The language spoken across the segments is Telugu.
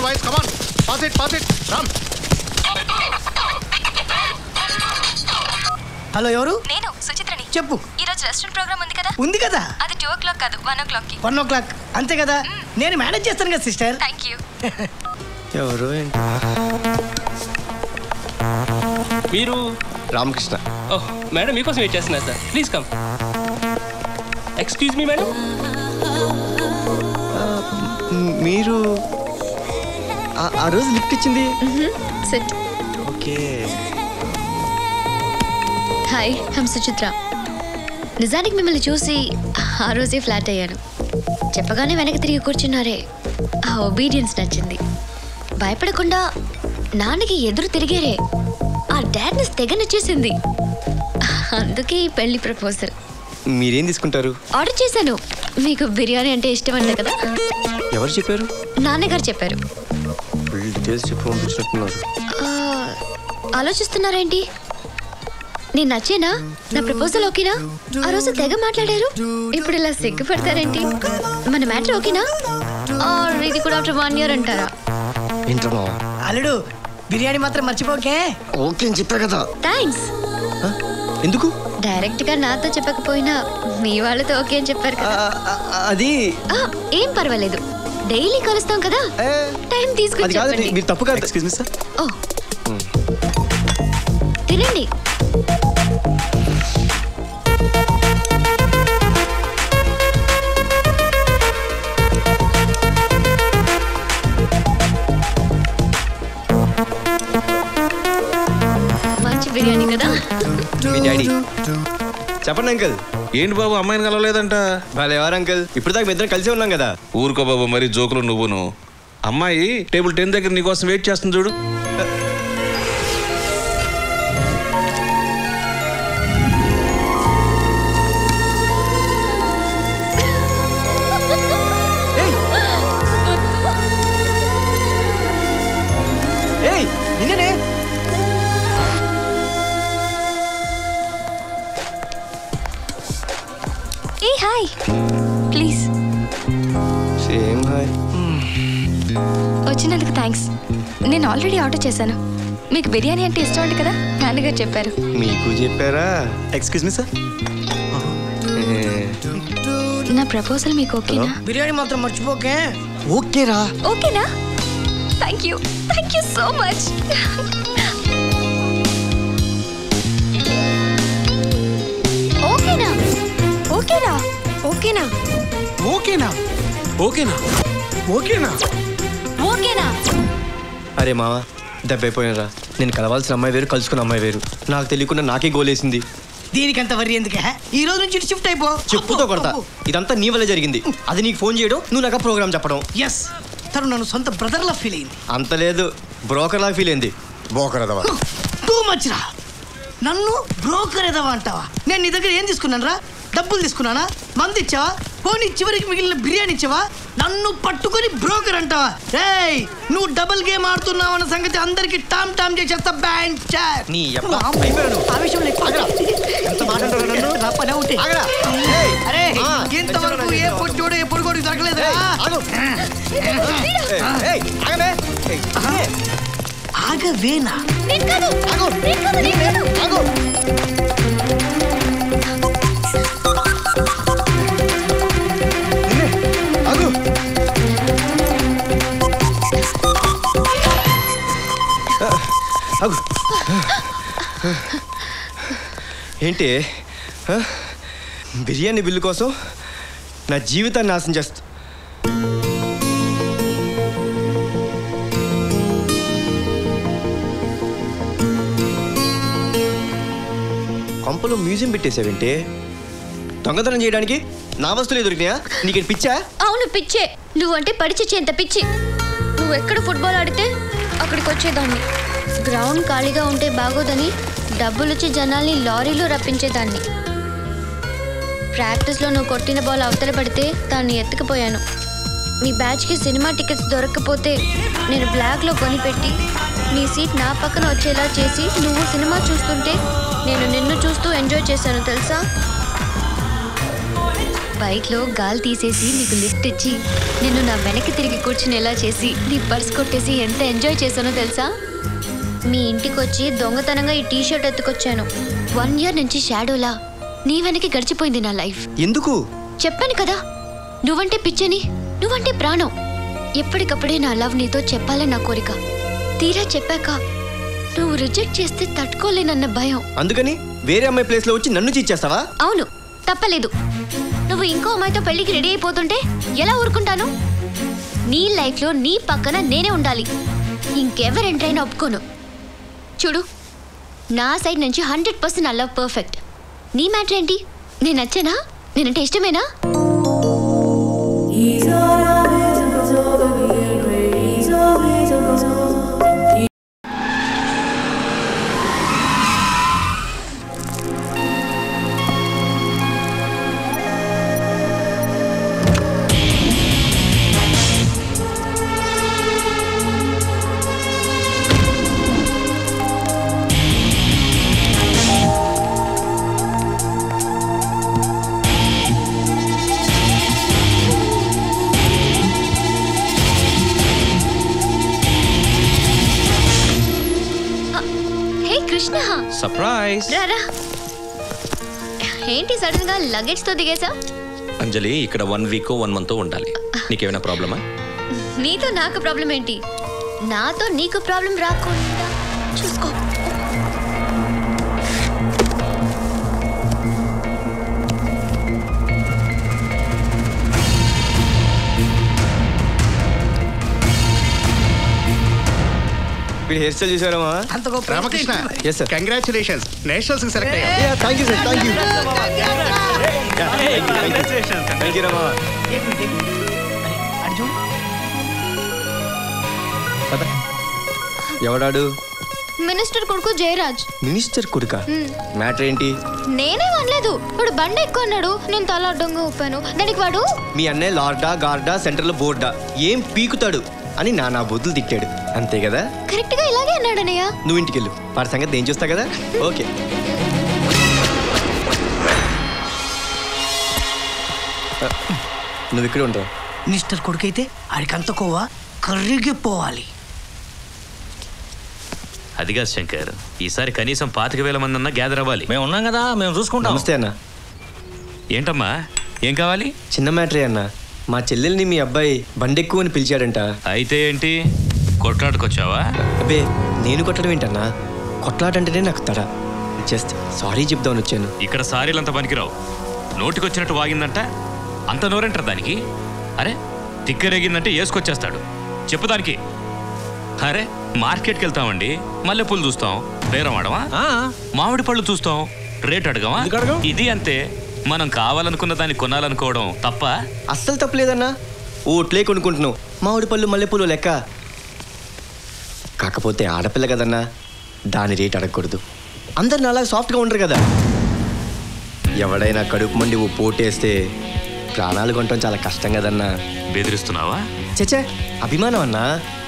Boys come on pass it Ram. Hello ఎవరు? నేను సుచిత్రని. చెప్పు. ఈ రోజు రెస్టారెంట్ ప్రోగ్రామ్ ఉంది కదా? ఉంది కదా. అది 2 o'clock కాదు 1 o'clock కి. 1 o'clock అంతే కదా. నేను మేనేజ్ చేస్తాను కదా సిస్టర్. థాంక్యూ. ఎవరు? మీరు? రామకృష్ణ. ఓహ్ మేడం మీకోసం వెయిట్ చేస్తున్నా sir, please come. Excuse me madam. మీరు ఆ రోజు లిఫ్ట్ ఇచ్చింది? SIT. Okay. Hi, I'm Suchitra. నిజానికి మిమ్మల్ని చూసి ఆ రోజే ఫ్లాట్ అయ్యాను. చెప్పగానే వెనక్కి తిరిగి కూర్చున్నారే, ఆ ఒబీడియన్స్ నచ్చింది. భయపడకుండా నాన్నకి ఎదురు తిరిగారే, ఆ డాడ్నెస్ తెగ నచ్చేసింది. అందుకే ఈ పెళ్లి ప్రపోజల్. మీరేం తీసుకుంటారు? ఆర్డర్ చేశాను. మీకు బిర్యానీ అంటే ఇష్టం అంట కదా. ఎవరు చెప్పారు? నాన్నగారు చెప్పారు. ఫుల్ డీటెయిల్స్ చెప్పి పంపించినట్టున్నారు. ఆలోచిస్తున్నారేంటి? నేను నచ్చేనా? నా ప్రపోజల్ ఓకేనా? ఆ రోజు తెగ మాట్లాడారు, ఇప్పుడు ఇలా సిగ్గుపడతారేంటి? మన మ్యాటర్ ఓకేనా? ఇది కూడా ఆఫ్టర్ 1 year అంటారా? అల్లుడు బిర్యానీ మాత్రం మర్చిపోకే. ఓకే అని చెప్పా కదా. థ్యాంక్స్. ఎందుకు? డైరెక్ట్ గా నాతో చెప్పకపోయినా మీ వాళ్ళతో ఓకే అని చెప్పారు కదా. అది ఏం పర్వాలేదు, డైలీ కలుస్తాం కదా, టైం తీసుకుని చెప్పండి. మీరు తప్పు కాదు. Excuse me sir. ఓ తినండి. మంచి బిర్యానీ కదా. మీ డాడీ. చెప్పండి అంకుల్. ఏంటి బాబు అమ్మాయిని కలవలేదంట? వాళ్ళు ఎవరు అంకుల్? ఇప్పుడు దాకా ఇద్దరం కలిసి ఉన్నాం కదా. ఊరుకో బాబు, మరి జోకులు నువ్వును. అమ్మాయి టేబుల్ 10 దగ్గర నీకోసం వెయిట్ చేస్తుంది చూడు. Hi, please. Same hi. వచ్చినందుకు థ్యాంక్స్. నేను ఆల్రెడీ ఆర్డర్ చేశాను. మీకు బిర్యానీ అంటే ఇష్టం అంట కదా, నాన్నగారు చెప్పారు. మీకు చెప్పారా? Excuse me sir. నా ప్రపోజల్ మీకు ఓకేనా? బిర్యానీ మాత్రం మర్చిపోకే. ఓకేరా? ఓకేనా? Thank you so much. ఓకేనా? ఓకేనా? ఓకేనా? ఓకేనా? ఓకేనా? ఓకేనా? ఓకేనా? అరే మావా, దెబ్బైపోయినరా. నేను కలవాల్సిన అమ్మాయి వేరు, కలుసుకున్న అమ్మాయి వేరు. నాకు తెలియకుండా నాకే గోలేసింది. దీనికంత వరి ఎందుకే? ఈ రోజు నుంచి షిఫ్ట్ అయిపో. చెప్పుతో కొడతా. ఇదంతా నీ వల్ల జరిగింది. అది నీకు ఫోన్ చేయడం, నువ్వు నాకు ప్రోగ్రామ్ చెప్పడం. ఎస్, తను నన్ను సొంత బ్రదర్ లా ఫీల్ అయింది. అంత లేదు, బ్రోకర్ లా ఫీల్ అయింది. టూ మచ్ రా. నన్ను బ్రోకర్ ఎదవా అంటావా? నేను నీ దగ్గర ఏం తీసుకున్నాను రా? డబ్బులు తీసుకున్నానా? మంది ఇచ్చావా? పోనీ చివరికి మిగిలిన బిర్యానీ ఇచ్చావా? నన్ను పట్టుకొని బ్రోకర్ అంటావా? రేయ్, నువ్వు డబుల్ గేమ్ ఆడుతున్నావు అన్న సంగతి అందరికి టామ్ టామ్ చేసేస్తా. బ్యాంక్ చాట్ నీ ఆవేశంలో అరే ఇంతవరకు ఏ పొట్టోడు ఏ పొడుగోడు దొరకలేదు. ఆగవేనా? ఏంటి బిర్యానీ బిల్లు కోసం నా జీవితాన్ని నాశనం చేస్తా. కొంపలో మ్యూజియం పెట్టేసావేంటే? దొంగతనం చేయడానికి నా వస్తువులే దొరికినాయా? నీకు పిచ్చా? అవును పిచ్చే. నువ్వంటే పడిచేంత పిచ్చి. నువ్వు ఎక్కడ ఫుట్బాల్ ఆడితే అక్కడికి వచ్చేదాన్ని. గ్రౌండ్ ఖాళీగా ఉంటే బాగోదని డబ్బులుచ్చి జనాల్ని లారీలో రప్పించేదాన్ని. ప్రాక్టీస్లో నువ్వు కొట్టిన బాల్ అవతల పడితే దాన్ని ఎత్తుకుపోయాను. మీ బ్యాచ్కి సినిమా టికెట్స్ దొరకకపోతే నేను బ్లాక్లో కొనిపెట్టి నీ సీట్ నా పక్కన వచ్చేలా చేసి నువ్వు సినిమా చూస్తుంటే నేను నిన్ను చూస్తూ ఎంజాయ్ చేశాను తెలుసా? బైక్లో గాలి తీసేసి నీకు లిఫ్ట్ ఇచ్చి నిన్ను నా వెనక్కి తిరిగి కూర్చునేలా చేసి నీ పర్స్ కొట్టేసి ఎంత ఎంజాయ్ చేశానో తెలుసా? మీ ఇంటికి వచ్చి దొంగతనంగా ఈ టీషర్ట్ ఎత్తుకొచ్చాను. 1 year నుంచి షాడోలా నీ వెనక్కి గడిచిపోయింది నా లైఫ్. ఎందుకు? చెప్పాను కదా, నువ్వంటే పిచ్చని, నువ్వంటే ప్రాణం. ఎప్పటికప్పుడే నా లవ్ నీతో చెప్పాలని నా కోరిక. తీరా చెప్పాక నువ్వు రిజెక్ట్ చేస్తే తట్టుకోలేనన్న భయం. అందుకని వేరే అమ్మాయి ప్లేస్లో వచ్చి నన్ను చీచేస్తావా? అవును, తప్పలేదు. నువ్వు ఇంకో అమ్మాయితో పెళ్లికి రెడీ అయిపోతుంటే ఎలా ఊరుకుంటాను? నీ లైఫ్లో నీ పక్కన నేనే ఉండాలి. ఇంకెవరు ఎంట్రైనా ఒప్పుకోను. చూడు, నా సైడ్ నుంచి 100% నా లవ్ పర్ఫెక్ట్. నీ మ్యాటర్ ఏంటి? నేను నచ్చానా? నేనంటే ఇష్టమేనా? కృష్ణ, సర్ప్రైజ్. రారా. ఏంటి సడన్ గా లగేజ్ తో దిగేసా? అంజలి, ఇక్కడ 1 week 1 month ఉండాలి. నీకేమైనా ప్రాబ్లమా? నీతో నాకు ప్రాబ్లం ఏంటి? నాతో నీకు ప్రాబ్లం రాకుండా చూసుకో. మీరు హెయిర్ స్టైల్ చూసారమ్మా? అంత గొప్ప రామకృష్ణ, Yes, sir. కంగ్రాచులేషన్స్, నేషనల్స్ కి సెలెక్ట్ అయ్యారు. Thank you sir, thank you. Thank you రమ్మా. అర్జున్, ఎవడాడు? మినిస్టర్ కొడుకు జయరాజ్. మినిస్టర్ కొడుక? మ్యాటర్ ఏంటి? నేనే అనలేదు. వాడు బండి ఎక్కువ అన్నాడు, నేను తల అడ్డంగా ఊపాను. దానికి వాడు మీ అన్నయ్య లార్డా గార్డా సెంటర్లో బోర్డా ఏం పీకుతాడు అని నా బుద్ధులు తిట్టాడు, అంతే కదా? కరెక్ట్ గా ఇలాగే అన్నాడు అన్నయ్య. నువ్వు ఇంటికి వెళ్ళు, వాడి సంగతి నేను చూస్తా కదా. ఓకే. నువ్వు ఇక్కడ ఉంటావు. మినిస్టర్ కొడుకైతే ఆడికంత కోవా కర్రిగిపోవాలి. అదిగా శంకర్, ఈసారి కనీసం 25,000 మంది అన్నా గ్యాదర్ అవ్వాలి. మేము ఉన్నాం కదా, మేము చూసుకుంటాం. నమస్తే అన్న. ఏంటమ్మా, ఏం కావాలి? చిన్న మ్యాటరే అన్న. మా చెల్లెల్ని మీ అబ్బాయి బండి ఎక్కువ అని పిలిచాడంట. అయితే ఏంటి, కొట్లాటకొచ్చావా? అబ్బే, నేను కొట్టడం ఏంటన్నా? కొట్లాటంటేనే నాకు తడ. జస్ట్ సారీ చెప్దామని వచ్చాను. ఇక్కడ సారీలంతా పనికిరావు. నోటికొచ్చినట్టు వాగిందంట, అంత నోరేంటారు దానికి? అరే, తిక్కరేగిందంటే వేసుకొచ్చేస్తాడు. చెప్పు దానికి. అరే, మార్కెట్కి వెళ్తామండి, మల్లెపూలు చూస్తాం, బేరం ఆడమా? మామిడి పళ్ళు చూస్తాం, రేట్ అడగమా? ఇది అంతే. మనం కావాలనుకున్న దాన్ని కొనాలనుకోవడం తప్ప? అస్సలు తప్పలేదన్నా. ఓట్లే కొనుక్కుంటున్నావు, మామిడి పళ్ళు మల్లెపూలు లెక్క. కాకపోతే ఆడపిల్ల కదన్నా, దాని రేట్ అడగకూడదు. అందరు నాలా సాఫ్ట్గా ఉండరు కదా. ఎవడైనా కడుపు మండి ఓ పోటేస్తే ప్రాణాలు కొనటం చాలా కష్టం కదన్నా. బెదిరిస్తున్నావా? చచ్చే, అభిమానం అన్నా.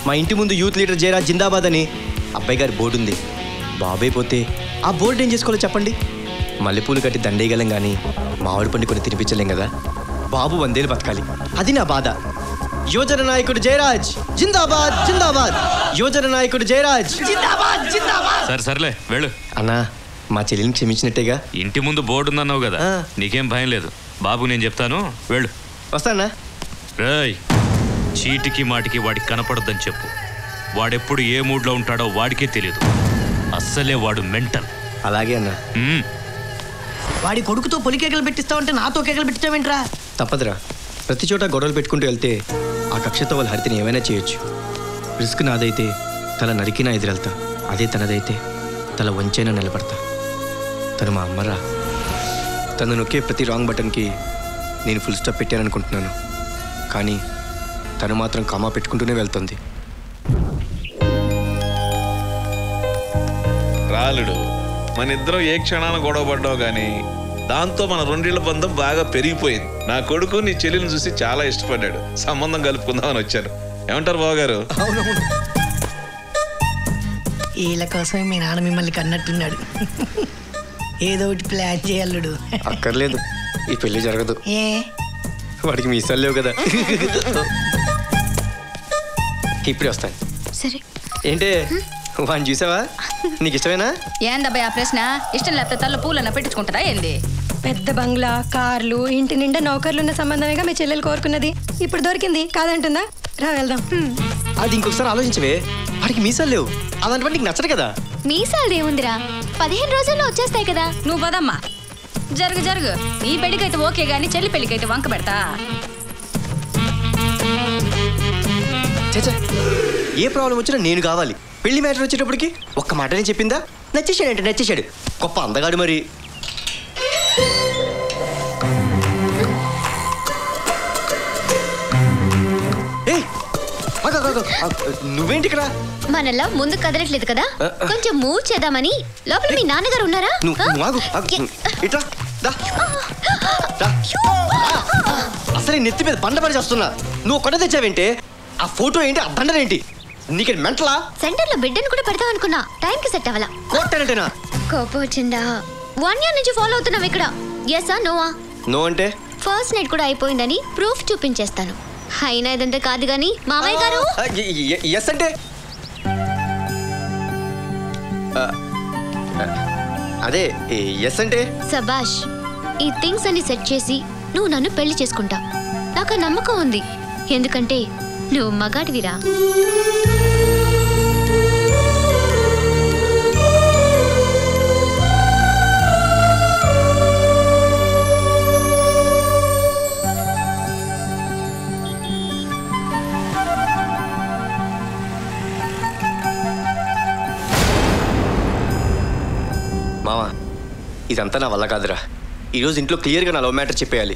మా ఇంటి ముందు యూత్ లీడర్ జయరాజ్ జిందాబాద్ అని అబ్బాయి గారి బోర్డు ఉంది. బాబాయ్ పోతే ఆ బోర్డు ఏం చేసుకోవాలో చెప్పండి? మల్లెపూలు కట్టి దండేయగలం కానీ మామిడి పండు కొన్ని తినిపించలేం కదా. బాబు 100 ఏళ్ళు బతకాలి, అది నా బాధ. యువజన నాయకుడు జయరాజ్ జిందాబాద్, జిందాబాద్. యువజన నాయకుడు జయరాజ్ జిందాబాద్, జిందాబాద్. సరే సర్లే, వెళ్ళు. అన్నా, మా చెల్లిని క్షమించినట్టేగా? ఇంటి ముందు బోర్డు ఉందన్నావు కదా, ఆ. నీకేం భయం లేదు. బాబు నేను చెప్తాను, వెళ్ళు. వస్తానా? రేయ్, చీటికి మాటికి వాడికి కనపడొద్దని చెప్పు. వాడెప్పుడు ఏ మూడ్లో ఉంటాడో వాడికే తెలియదు. అస్సలే వాడు మెంటల్. అలాగే అన్నా. వాడి కొడుకుతో పొలి కేకలు పెట్టిస్తావంటే నాతో కేకలు పెట్టిస్తావేంట్రా? తప్పదురా. ప్రతి చోట గొడవలు పెట్టుకుంటూ వెళ్తే ఆ కక్షతో వాళ్ళ హరితని ఏమైనా చేయొచ్చు. రిస్క్ నాదైతే తల నరికినా ఎదురెళ్తా, అదే తనదైతే తల వంచైనా నిలబడతా. తను మా అమ్మరా. తను నొక్కే ప్రతి రాంగ్ బటన్కి నేను ఫుల్ స్టాప్ పెట్టాననుకుంటున్నాను, కానీ తను మాత్రం కామా పెట్టుకుంటూనే వెళ్తుంది. రాలుడు, మన ఇద్దరం ఏ క్షణాన గొడవ పడ్డావు కానీ దాంతో మన 2 ఏళ్ల బంధం బాగా పెరిగిపోయింది. నా కొడుకు నీ చెల్లిని చూసి చాలా ఇష్టపడ్డాడు. సంబంధం కలుపుకుందామని వచ్చాను. ఏమంటారు బావగారు? వీళ్ళ కోసమే మీ నాన్న మిమ్మల్ని కన్నట్టున్నాడు. ఏదో ఒకటి ప్లాన్ చేయాలడు. అక్కర్లేదు, ఈ పెళ్లి జరగదు. ఏ వాడికి మీసాలు లేవు కదా. ఇప్పుడే వస్తాను. సరే. ఏంటే వాడిని చూసావా? నీకు ఇష్టమేనా? ఏందబ్బాయి ఆ ప్రశ్న? ఇష్టం లేకపోతే తల్ల పూలన్న పెట్టించుకుంటారా ఏంది? పెద్ద బంగ్లా, కార్లు, ఇంటి నిండా నౌకర్లు ఉన్న సంబంధమేగా మీ చెల్లెలు కోరుకున్నది. ఇప్పుడు దొరికింది కాదంటుందా? రా వెళ్దాం. అది ఇంకొకసారి ఆలోచించవే. వాడికి మీసాలు లేవు, అలాంటి నీకు నచ్చదు కదా. మీసాలు ఏముందిరా, 15 రోజుల్లో వచ్చేస్తాయి కదా. నువ్వు పదమ్మా. జరుగు జరుగు. నీ పెళ్లికైతే ఓకే గానీ చెల్లి పెళ్లికైతే వంక పెడతా. చచ్చా, ఏ ప్రాబ్లం వచ్చినా నేను కావాలి. పెళ్లి మ్యాటర్ వచ్చేటప్పటికి ఒక్క మాటనే చెప్పిందా? నచ్చేసాడంటే నచ్చేసాడు. గొప్ప అందగాడు మరి. నువ్వేంటి ఇక్కడ? మనలా ముందు కదలట్లేదు కదా, కొంచెం మూవ్ చేద్దామని. లోపల మీ నాన్నగారు ఉన్నారా? అసలు నెత్తి మీద బండ పడి చేస్తున్నా. నువ్వు కొట్ట తెచ్చావేంటే? ఆ ఫోటో ఏంటి, ఆ బండరేంటి? నీకు మెంటలా? సెంటర్ లో బిడ్డను కూడా పెడతాం అనుకున్నా, టైం కి సెట్ అవ్వాలా. కొట్టానంటేనా? కోపం వచ్చిందా? 1 year నుంచి ఫాలో అవుతున్నాం ఇక్కడ. ఎస్ ఆ నోవా? నో అంటే ఫస్ట్ నైట్ కూడా అయిపోయిందని ప్రూఫ్ చూపించేస్తాను. అయినా ఇదంతా కాదు గాని మామయ్య గారు. ఎస్ అంటే అదే ఎస్ అంటే సబాష్. ఈ థింగ్స్ అన్ని సెట్ చేసి నువ్వు నన్ను పెళ్లి చేసుకుంటా. నాకు ఆ నమ్మకం ఉంది, ఎందుకంటే నువ్వు మగాడివిరా. మావా, ఇదంతా నా వల్ల కాదురా. ఈరోజు ఇంట్లో క్లియర్గా నా లవ్ మ్యాటర్ చెప్పేయాలి.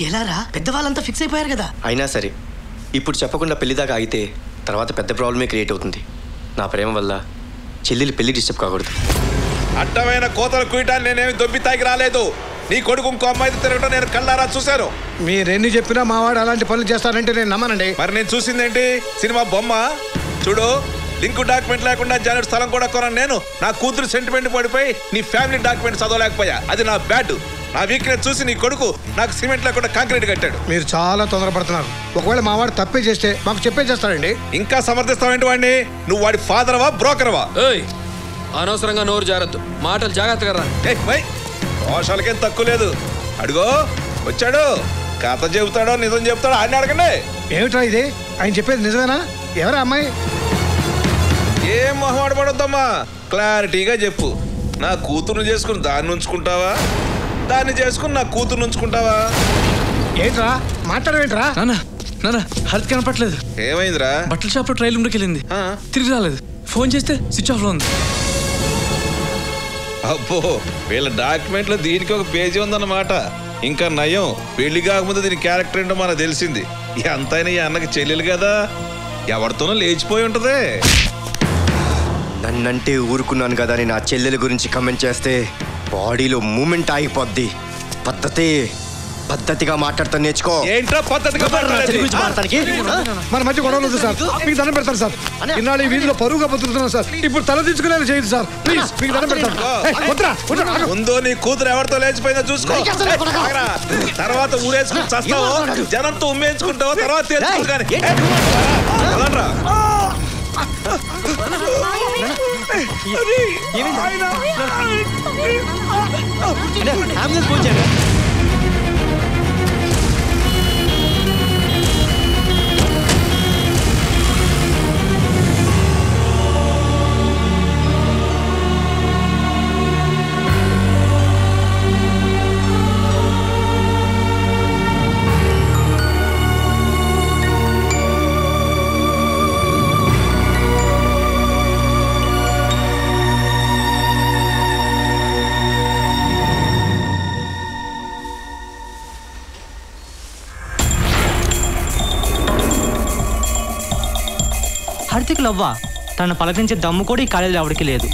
ఎలారా? పెద్దవాళ్ళంతా ఫిక్స్ అయిపోయారు కదా. అయినా సరే ఇప్పుడు చెప్పకుండా పెళ్లి దాకా ఆగితే తర్వాత పెద్ద ప్రాబ్లమే క్రియేట్ అవుతుంది. నా ప్రేమ వల్ల చెల్లెలు పెళ్లి డిస్టర్బ్ కాకూడదు. అడ్డమైన కోతలు కుయటాన్ని నేనేమి దొబ్బి తాగి రాలేదు. నీ కొడుకు ఇంకో అమ్మాయితో తిరగడం నేను కళ్ళారా చూశాను. మీరెన్ని చెప్పినా మావాడు అలాంటి పనులు చేస్తారంటే నేను నమ్మనండి. మరి నేను చూసిందేంటి? సినిమా బొమ్మ చూడు. లింక్ డాక్యుమెంట్ లేకుండా జానెట్ స్థలం కూడా కొన్నాను నేను. నా కూతురు సెంటిమెంట్ పడిపోయి నీ ఫ్యామిలీ డాక్యుమెంట్ చదవలేకపోయా. అది నా బ్యాడ్. నా వీక్నెస్ చూసి నీ కొడుకు నాకు సిమెంట్ లేకుండా కాంక్రీట్ కట్టాడు. మీరు చాలా తొందరపడుతున్నారు. ఒకవేళ మావాడు తప్పే చేస్తే మాకు చెప్పే చేస్తాడండి. ఇంకా సమర్థిస్తావేంటి వాడిని? నువ్వు వాడి ఫాదర్వా బ్రోకర్వా? అనవసరంగా నోరు జాగ్రత్త, మాటలు జాగ్రత్తగా రా. దోషాలకేం తక్కువ లేదు. అడుగో వచ్చాడు, కథ చెబుతాడో నిజం చెబుతాడో ఆయన అడగండి. ఏమిట్రా ఇది? ఆయన చెప్పేది నిజమేనా? ఎవరా అమ్మాయి? ఏం మొహమాట పడొద్దమ్మా, క్లారిటీగా చెప్పు. నా కూతురుని చేసుకుని దాన్ని ఉంచుకుంటావా, దాన్ని చేసుకుని నా కూతురుని ఉంచుకుంటావా? ఏంట్రా మాట్లాడవేంట్రా? నాన్న హెల్త్ కనపట్లేదు. ఏమైందిరా? బట్టల షాప్ లో ట్రైల్ రూమ్కి వెళ్ళింది, తిరిగి రాలేదు. ఫోన్ చేస్తే స్విచ్ ఆఫ్ లో ఉంది. అబ్బో, వీళ్ళ డాక్యుమెంట్లో దీనికి ఒక పేజీ ఉందన్నమాట. ఇంకా నయం, పెళ్లి కాకముందు దీని క్యారెక్టర్ ఏంటో మనకు తెలిసింది. ఎంతైనా ఈ అన్నకి చెల్లెలు కదా, ఎవరితోనో లేచిపోయి ఉంటది. నన్నంటే ఊరుకున్నాను కదా అని నా చెల్లెల గురించి కమెంట్ చేస్తే బాడీలో మూమెంట్ ఆగిపోద్ది. పద్ధతిగా మాట్లాడతా నేర్చుకో. ఏంట్రా పద్ధతిగా మన మధ్య గొడవలు సార్, మీకు దండం పెడతాను సార్. ఇన్నాళ్ళు ఈ వీధిలో పరువుగా బతుకుతున్నాను సార్, ఇప్పుడు తల దించుకునేలా చేయదు సార్. ప్లీజ్ మీకు దండం పెడతాను. ముందు నీ కూతురు ఎవరితో లేచిపోయిందో చూసుకో. తర్వాత ఊరేసుకుని చస్తావో, జనంతో ఉమ్మేయించుకుంటావో తర్వాత తెలుసుకో. కానీ హార్దిక్ లవ్వా? తను పలకరించే దమ్ము కూడా ఈ కాలేజీలో ఎవరికి లేదు.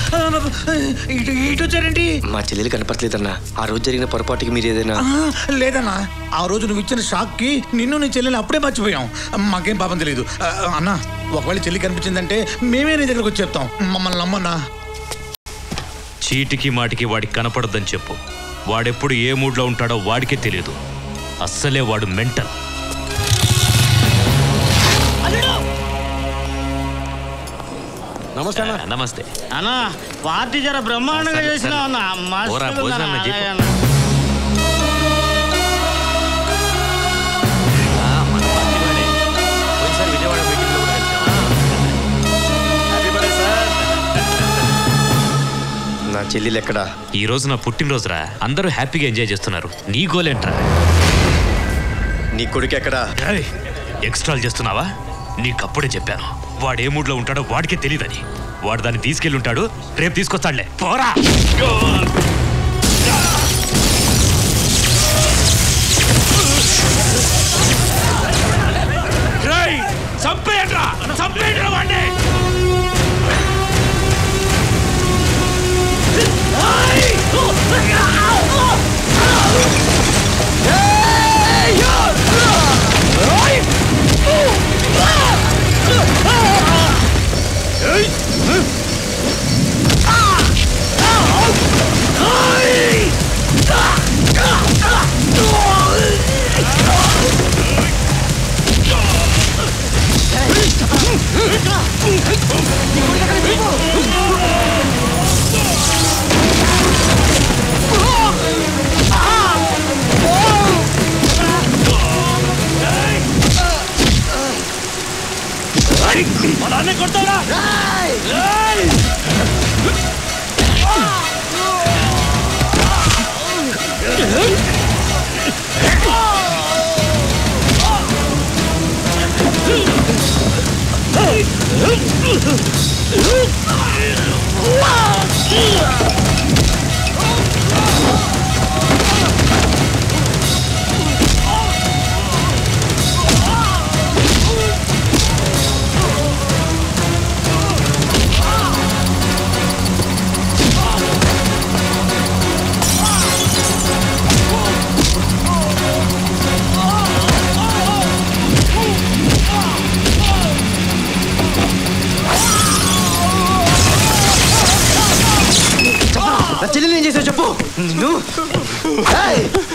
ఇటు వచ్చారేంటి? మా చెల్లెలు కనపడలేదన్నా. ఆ రోజు జరిగిన పొరపాటుకి మీరు ఏదైనా? లేదన్నా, ఆ రోజు నువ్వు ఇచ్చిన షాక్ కి నిన్ను నీ చెల్లెని అప్పుడే మర్చిపోయాం. మాకేం పాపం తెలియదు అన్నా. ఒకవేళ చెల్లి కనిపించిందంటే మేమే నీ దగ్గరకు వచ్చి చెప్తాం. మమ్మల్ని నమ్మన్నా. చీటికి మాటికి వాడికి కనపడద్దని చెప్పు. వాడెప్పుడు ఏ మూడ్లో ఉంటాడో వాడికే తెలియదు. అస్సలే వాడు మెంటల్. నమస్తే నమస్తే అన్నా. పార్టీ జర బ్రహ్మాండంగా చేసినా అన్న. నా చెల్లెలు ఎక్కడా? ఈ రోజు నా పుట్టినరోజురా. అందరూ హ్యాపీగా ఎంజాయ్ చేస్తున్నారు. నీ గోలేంట్రా? నీ కొడుకు ఎక్కడా? ఎక్స్ట్రాల్ చేస్తున్నావా? నీకప్పుడే చెప్పాను, వాడు ఏ మూడ్లో ఉంటాడో వాడికే తెలియదని. వాడు దాన్ని తీసుకెళ్ళి ఉంటాడు, రేపు తీసుకొస్తాడులే. పోరా! చంపేయండ్రా, చంపేయండ్రా వాడిని!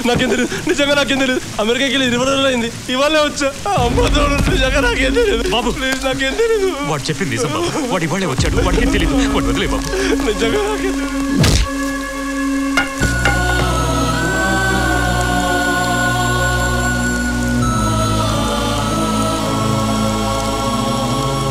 నాకేం తెలియదు, నిజంగా నాకేం తెలియదు. అమెరికాకి వెళ్ళి 20 రోజులు అయింది, ఇవాళ వచ్చా. అమ్మ తోడు, నిజంగా నాకేం తెలియదు బాబు. ప్లీజ్ నాకేం తెలియదు. వాడు చెప్పింది నిజం బాబు. వాడు ఇవాళే వచ్చాడు, వాడికేం తెలియదు. వాడు వదిలే బాబు. నిజంగా నాకేం తెలియదు.